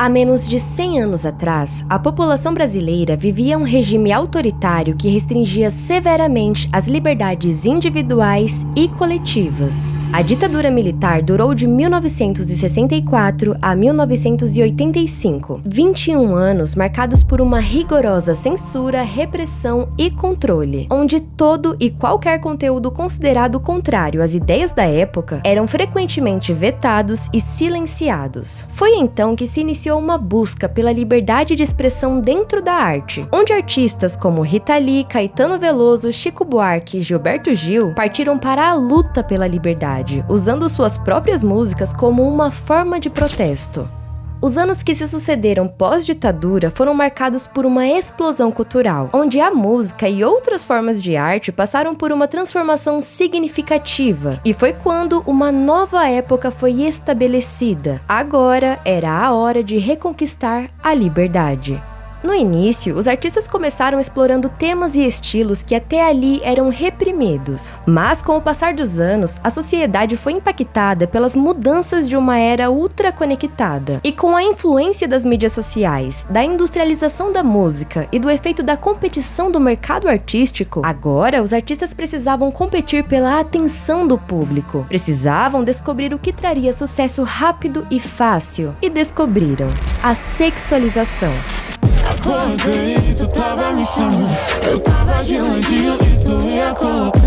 Há menos de 100 anos atrás, a população brasileira vivia um regime autoritário que restringia severamente as liberdades individuais e coletivas. A ditadura militar durou de 1964 a 1985, 21 anos marcados por uma rigorosa censura, repressão e controle, onde todo e qualquer conteúdo considerado contrário às ideias da época eram frequentemente vetados e silenciados. Foi então que se iniciou uma busca pela liberdade de expressão dentro da arte, onde artistas como Rita Lee, Caetano Veloso, Chico Buarque e Gilberto Gil partiram para a luta pela liberdade, usando suas próprias músicas como uma forma de protesto. Os anos que se sucederam pós-ditadura foram marcados por uma explosão cultural, onde a música e outras formas de arte passaram por uma transformação significativa, e foi quando uma nova época foi estabelecida. Agora era a hora de reconquistar a liberdade. No início, os artistas começaram explorando temas e estilos que até ali eram reprimidos. Mas com o passar dos anos, a sociedade foi impactada pelas mudanças de uma era ultraconectada. E com a influência das mídias sociais, da industrialização da música e do efeito da competição do mercado artístico, agora os artistas precisavam competir pela atenção do público. Precisavam descobrir o que traria sucesso rápido e fácil. E descobriram a sexualização. Acordei, tu tava me chamando, eu tava de ladinho e tu ia colocando.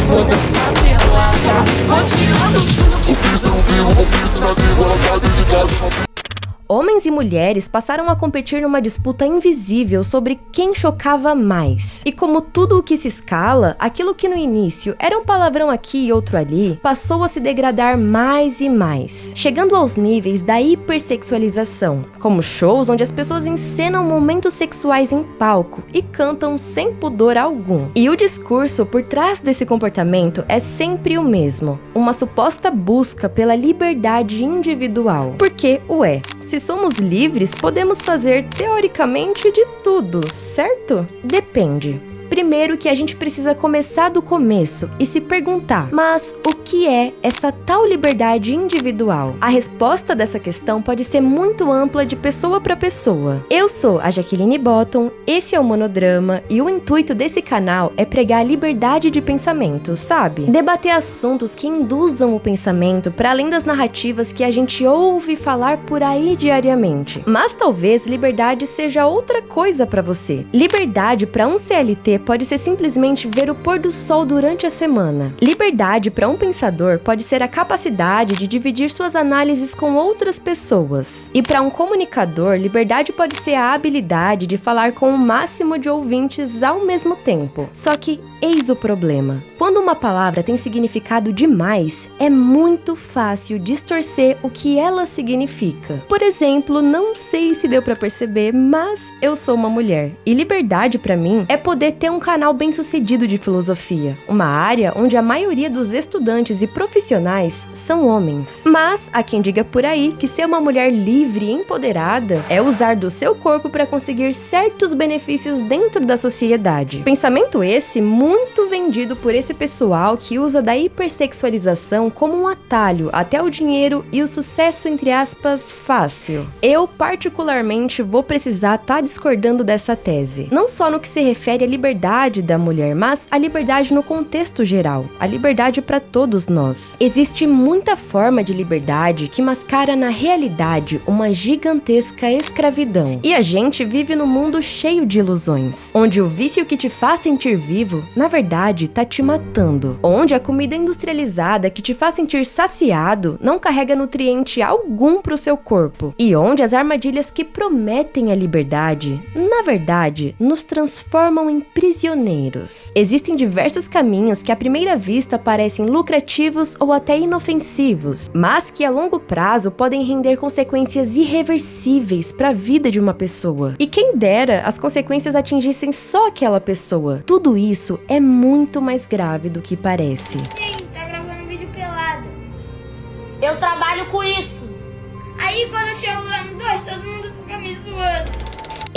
Vou dançar pelada, vou tirando tudo. O piso no piso, o piso na desigualdade de gado. Homens e mulheres passaram a competir numa disputa invisível sobre quem chocava mais. E como tudo o que se escala, aquilo que no início era um palavrão aqui e outro ali, passou a se degradar mais e mais, chegando aos níveis da hipersexualização, como shows onde as pessoas encenam momentos sexuais em palco e cantam sem pudor algum. E o discurso por trás desse comportamento é sempre o mesmo, uma suposta busca pela liberdade individual. Porque, se somos livres, podemos fazer, teoricamente, de tudo, certo? Depende. Primeiro que a gente precisa começar do começo e se perguntar, mas o que é essa tal liberdade individual? A resposta dessa questão pode ser muito ampla de pessoa para pessoa. Eu sou a Jaqueline Bottom, esse é o Monodrama e o intuito desse canal é pregar a liberdade de pensamento, sabe? Debater assuntos que induzam o pensamento para além das narrativas que a gente ouve falar por aí diariamente. Mas talvez liberdade seja outra coisa para você. Liberdade para um CLT pode ser simplesmente ver o pôr do sol durante a semana. Liberdade para um pensador pode ser a capacidade de dividir suas análises com outras pessoas. E para um comunicador, liberdade pode ser a habilidade de falar com o máximo de ouvintes ao mesmo tempo. Só que eis o problema. Quando uma palavra tem significado demais, é muito fácil distorcer o que ela significa. Por exemplo, não sei se deu para perceber, mas eu sou uma mulher. E liberdade para mim é poder ter um canal bem sucedido de filosofia, uma área onde a maioria dos estudantes e profissionais são homens. Mas há quem diga por aí que ser uma mulher livre e empoderada é usar do seu corpo para conseguir certos benefícios dentro da sociedade. Pensamento esse muito vendido por esse pessoal que usa da hipersexualização como um atalho até o dinheiro e o sucesso, entre aspas, fácil. Eu particularmente vou precisar estar discordando dessa tese, não só no que se refere à liberdade da mulher, mas a liberdade no contexto geral, a liberdade para todos nós. Existe muita forma de liberdade que mascara na realidade uma gigantesca escravidão. E a gente vive num mundo cheio de ilusões, onde o vício que te faz sentir vivo, na verdade, tá te matando. Onde a comida industrializada que te faz sentir saciado não carrega nutriente algum pro seu corpo. E onde as armadilhas que prometem a liberdade, na verdade, nos transformam em prisioneiros. Existem diversos caminhos que à primeira vista parecem lucrativos ou até inofensivos, mas que a longo prazo podem render consequências irreversíveis para a vida de uma pessoa. E quem dera as consequências atingissem só aquela pessoa. Tudo isso é muito mais grave do que parece. Tá gravando um vídeo pelado. Eu trabalho com isso. Aí quando eu chego lá no 2, todo mundo fica me zoando.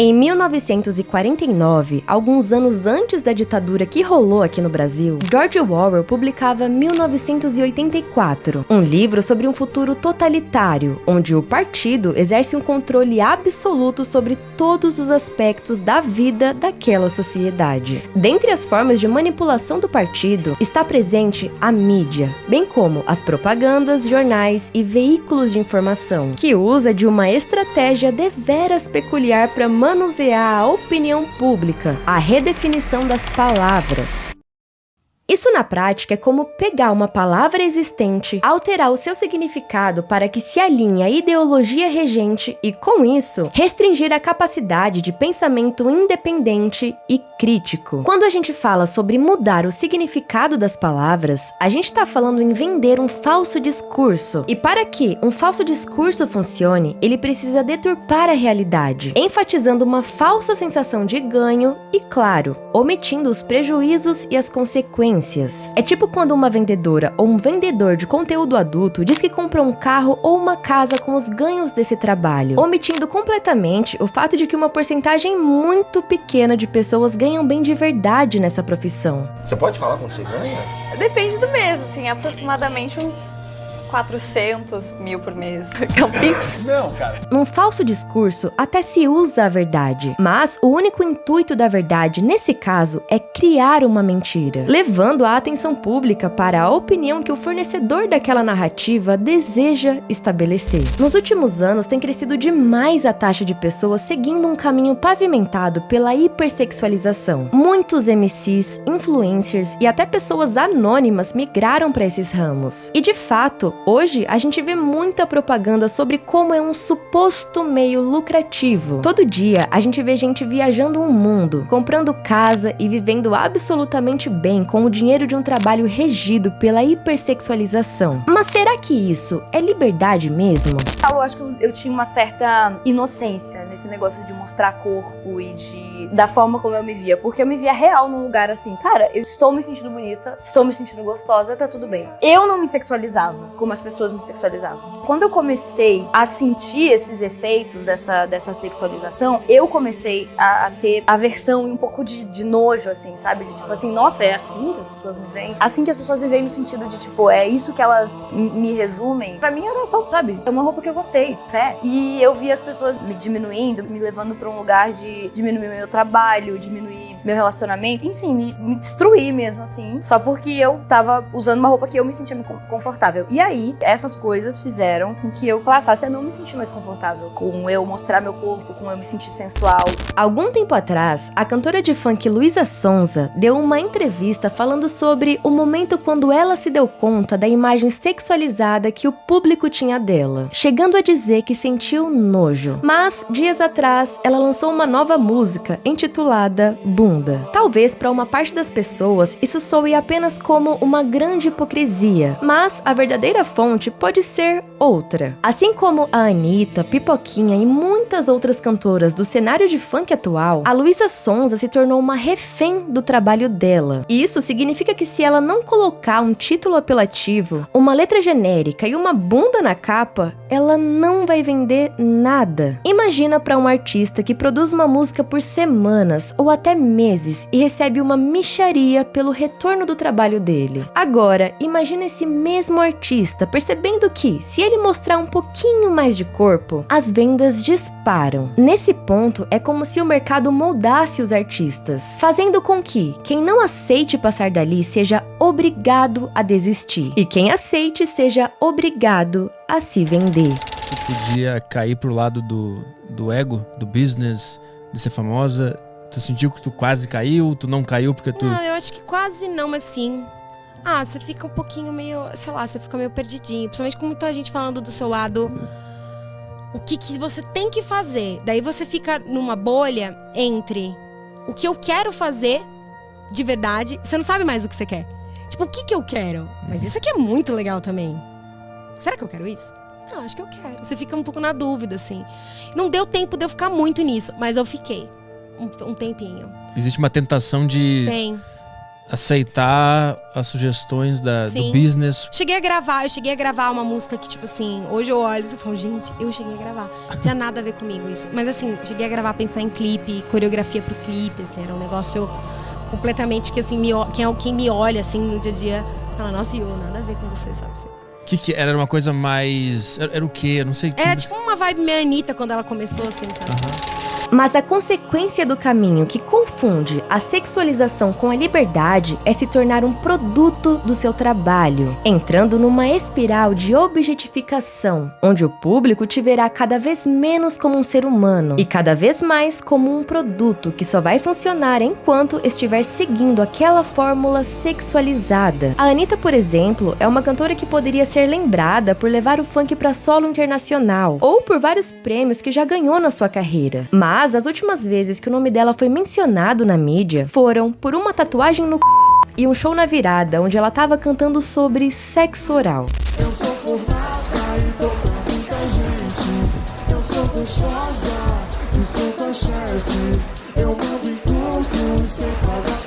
Em 1949, alguns anos antes da ditadura que rolou aqui no Brasil, George Orwell publicava 1984, um livro sobre um futuro totalitário, onde o partido exerce um controle absoluto sobre todos os aspectos da vida daquela sociedade. Dentre as formas de manipulação do partido, está presente a mídia, bem como as propagandas, jornais e veículos de informação, que usa de uma estratégia deveras peculiar para manusear a opinião pública, a redefinição das palavras. Isso na prática é como pegar uma palavra existente, alterar o seu significado para que se alinhe à ideologia regente e, com isso, restringir a capacidade de pensamento independente e crítico. Quando a gente fala sobre mudar o significado das palavras, a gente está falando em vender um falso discurso. E para que um falso discurso funcione, ele precisa deturpar a realidade, enfatizando uma falsa sensação de ganho e, claro, omitindo os prejuízos e as consequências. É tipo quando uma vendedora ou um vendedor de conteúdo adulto diz que comprou um carro ou uma casa com os ganhos desse trabalho, omitindo completamente o fato de que uma porcentagem muito pequena de pessoas ganham bem de verdade nessa profissão. Você pode falar quanto você ganha? Depende do mês, assim, aproximadamente uns 400 mil por mês. É um pix? Não, cara. Num falso discurso, até se usa a verdade, mas o único intuito da verdade, nesse caso, é criar uma mentira, levando a atenção pública para a opinião que o fornecedor daquela narrativa deseja estabelecer. Nos últimos anos, tem crescido demais a taxa de pessoas seguindo um caminho pavimentado pela hipersexualização. Muitos MCs, influencers e até pessoas anônimas migraram para esses ramos. E de fato, hoje, a gente vê muita propaganda sobre como é um suposto meio lucrativo. Todo dia, a gente vê gente viajando o mundo, comprando casa e vivendo absolutamente bem com o dinheiro de um trabalho regido pela hipersexualização. Mas será que isso é liberdade mesmo? Eu acho que eu tinha uma certa inocência nesse negócio de mostrar corpo e da forma como eu me via. Porque eu me via real num lugar assim, cara, eu estou me sentindo bonita, estou me sentindo gostosa, tá tudo bem. Eu não me sexualizava como as pessoas me sexualizavam. Quando eu comecei a sentir esses efeitos dessa sexualização, eu comecei a ter aversão e um pouco de nojo, assim, sabe? De tipo assim, nossa, é assim que as pessoas me veem? Assim que as pessoas me veem no sentido de, tipo, é isso que elas me resumem? Pra mim era só, sabe? É uma roupa que eu gostei, fé. E eu vi as pessoas me diminuindo, me levando pra um lugar de diminuir meu trabalho, diminuir meu relacionamento, enfim, me destruir mesmo, assim, só porque eu tava usando uma roupa que eu me sentia confortável. E aí, essas coisas fizeram com que eu passasse a não me sentir mais confortável com eu mostrar meu corpo, com eu me sentir sensual. Algum tempo atrás, a cantora de funk Luísa Sonza deu uma entrevista falando sobre o momento quando ela se deu conta da imagem sexualizada que o público tinha dela, chegando a dizer que sentiu nojo. Mas, dias atrás, ela lançou uma nova música intitulada Bunda. Talvez para uma parte das pessoas isso soe apenas como uma grande hipocrisia, mas a verdadeira fonte pode ser outra. Assim como a Anitta, Pipoquinha e muitas outras cantoras do cenário de funk atual, a Luísa Sonza se tornou uma refém do trabalho dela. E isso significa que se ela não colocar um título apelativo, uma letra genérica e uma bunda na capa, ela não vai vender nada. Imagina para um artista que produz uma música por semanas ou até meses e recebe uma mixaria pelo retorno do trabalho dele. Agora, imagina esse mesmo artista percebendo que, se ele mostrar um pouquinho mais de corpo, as vendas disparam. Nesse ponto, é como se o mercado moldasse os artistas, fazendo com que quem não aceite passar dali seja obrigado a desistir, e quem aceite seja obrigado a se vender. Tu podia cair pro lado do ego, do business, de ser famosa. Tu sentiu que tu quase caiu, tu não caiu porque tu... Não, eu acho que quase não, mas sim. Você fica um pouquinho meio, sei lá, você fica meio perdidinho. Principalmente com muita gente falando do seu lado. O que você tem que fazer. Daí você fica numa bolha entre o que eu quero fazer de verdade. Você não sabe mais o que você quer. Tipo, o que eu quero? Mas isso aqui é muito legal também. Será que eu quero isso? Não, acho que eu quero. Você fica um pouco na dúvida, assim. Não deu tempo de eu ficar muito nisso, mas eu fiquei um tempinho. Existe uma tentação de... Tem. aceitar as sugestões do Sim. business. Eu cheguei a gravar uma música que, tipo assim, hoje eu olho e falo, gente, eu cheguei a gravar. Não tinha nada a ver comigo isso. Mas assim, cheguei a gravar, pensar em clipe, coreografia pro clipe, assim, era um negócio completamente que, assim, quem me olha, assim, no dia a dia, fala, nossa, Iô, nada a ver com você, sabe? Assim. Que era uma coisa mais... Era o quê? Eu não sei. Era tipo uma vibe meio Anitta quando ela começou, assim, sabe? Mas a consequência do caminho que confunde a sexualização com a liberdade é se tornar um produto do seu trabalho, entrando numa espiral de objetificação, onde o público te verá cada vez menos como um ser humano e cada vez mais como um produto que só vai funcionar enquanto estiver seguindo aquela fórmula sexualizada. A Anitta, por exemplo, é uma cantora que poderia ser lembrada por levar o funk para solo internacional ou por vários prêmios que já ganhou na sua carreira. Mas as últimas vezes que o nome dela foi mencionado na mídia foram por uma tatuagem no e um show na virada, onde ela tava cantando sobre sexo oral. Eu sou formada e tô com muita gente. Eu sou gostosa e sou tua chefe. Eu mando em tudo sem pagar.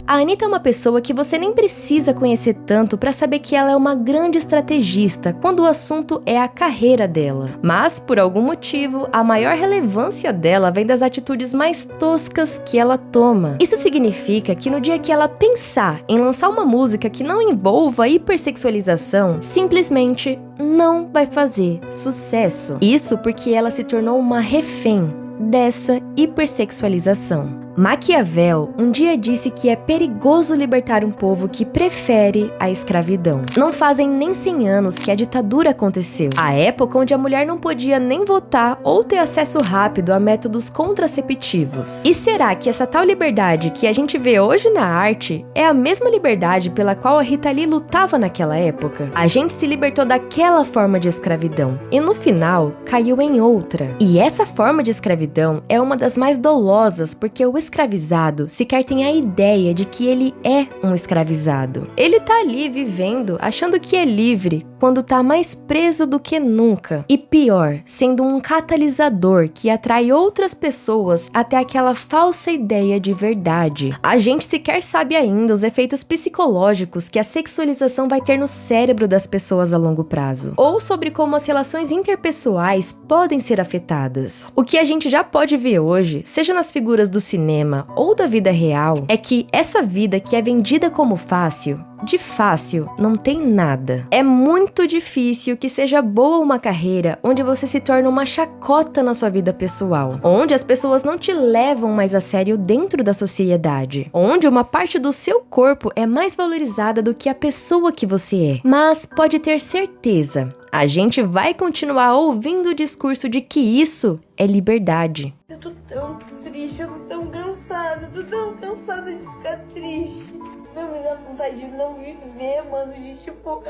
A Anitta é uma pessoa que você nem precisa conhecer tanto pra saber que ela é uma grande estrategista quando o assunto é a carreira dela. Mas, por algum motivo, a maior relevância dela vem das atitudes mais toscas que ela toma. Isso significa que no dia que ela pensar em lançar uma música que não envolva hipersexualização, simplesmente não vai fazer sucesso. Isso porque ela se tornou uma refém dessa hipersexualização. Maquiavel um dia disse que é perigoso libertar um povo que prefere a escravidão. Não fazem nem 100 anos que a ditadura aconteceu, a época onde a mulher não podia nem votar ou ter acesso rápido a métodos contraceptivos. E será que essa tal liberdade que a gente vê hoje na arte é a mesma liberdade pela qual a Rita Lee lutava naquela época? A gente se libertou daquela forma de escravidão e no final caiu em outra. E essa forma de escravidão é uma das mais dolosas porque o escravizado sequer tem a ideia de que ele é um escravizado. Ele tá ali vivendo, achando que é livre, quando tá mais preso do que nunca. E pior, sendo um catalisador que atrai outras pessoas até aquela falsa ideia de verdade. A gente sequer sabe ainda os efeitos psicológicos que a sexualização vai ter no cérebro das pessoas a longo prazo, ou sobre como as relações interpessoais podem ser afetadas. O que a gente já pode ver hoje, seja nas figuras do cinema ou da vida real, é que essa vida que é vendida como fácil, de fácil não tem nada. É muito difícil que seja boa uma carreira onde você se torna uma chacota na sua vida pessoal, onde as pessoas não te levam mais a sério dentro da sociedade, onde uma parte do seu corpo é mais valorizada do que a pessoa que você é. Mas pode ter certeza, a gente vai continuar ouvindo o discurso de que isso é liberdade. Eu tô tão triste, eu tô tão cansada, eu tô tão cansada de ficar triste. Não, me dá vontade de não viver, mano, de tipo,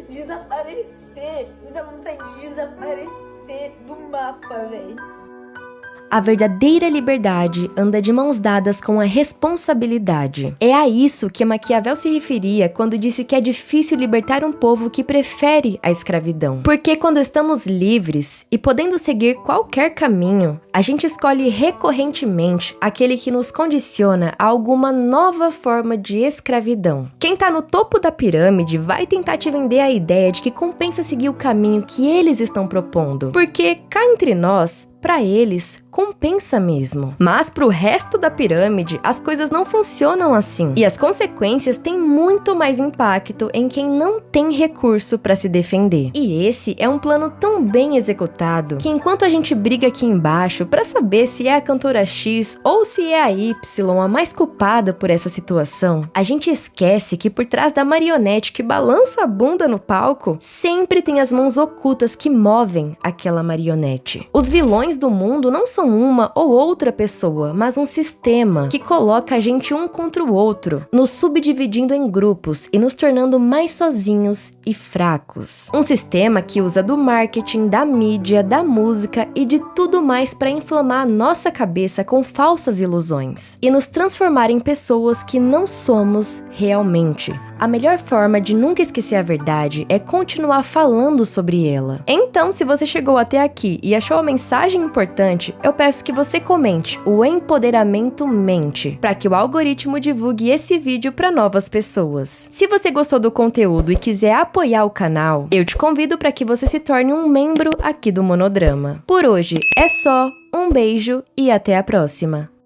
desaparecer. Me dá vontade de desaparecer do mapa, velho. A verdadeira liberdade anda de mãos dadas com a responsabilidade. É a isso que Maquiavel se referia quando disse que é difícil libertar um povo que prefere a escravidão. Porque quando estamos livres e podendo seguir qualquer caminho, a gente escolhe recorrentemente aquele que nos condiciona a alguma nova forma de escravidão. Quem tá no topo da pirâmide vai tentar te vender a ideia de que compensa seguir o caminho que eles estão propondo. Porque cá entre nós, para eles, compensa mesmo. Mas pro resto da pirâmide, as coisas não funcionam assim. E as consequências têm muito mais impacto em quem não tem recurso para se defender. E esse é um plano tão bem executado que enquanto a gente briga aqui embaixo para saber se é a cantora X ou se é a Y a mais culpada por essa situação, a gente esquece que por trás da marionete que balança a bunda no palco, sempre tem as mãos ocultas que movem aquela marionete. Os vilões do mundo não são uma ou outra pessoa, mas um sistema que coloca a gente um contra o outro, nos subdividindo em grupos e nos tornando mais sozinhos e fracos. Um sistema que usa do marketing, da mídia, da música e de tudo mais para inflamar a nossa cabeça com falsas ilusões e nos transformar em pessoas que não somos realmente. A melhor forma de nunca esquecer a verdade é continuar falando sobre ela. Então, se você chegou até aqui e achou a mensagem importante, eu peço que você comente "O empoderamento mente", para que o algoritmo divulgue esse vídeo para novas pessoas. Se você gostou do conteúdo e quiser apoiar o canal, eu te convido para que você se torne um membro aqui do Monodrama. Por hoje é só, um beijo e até a próxima!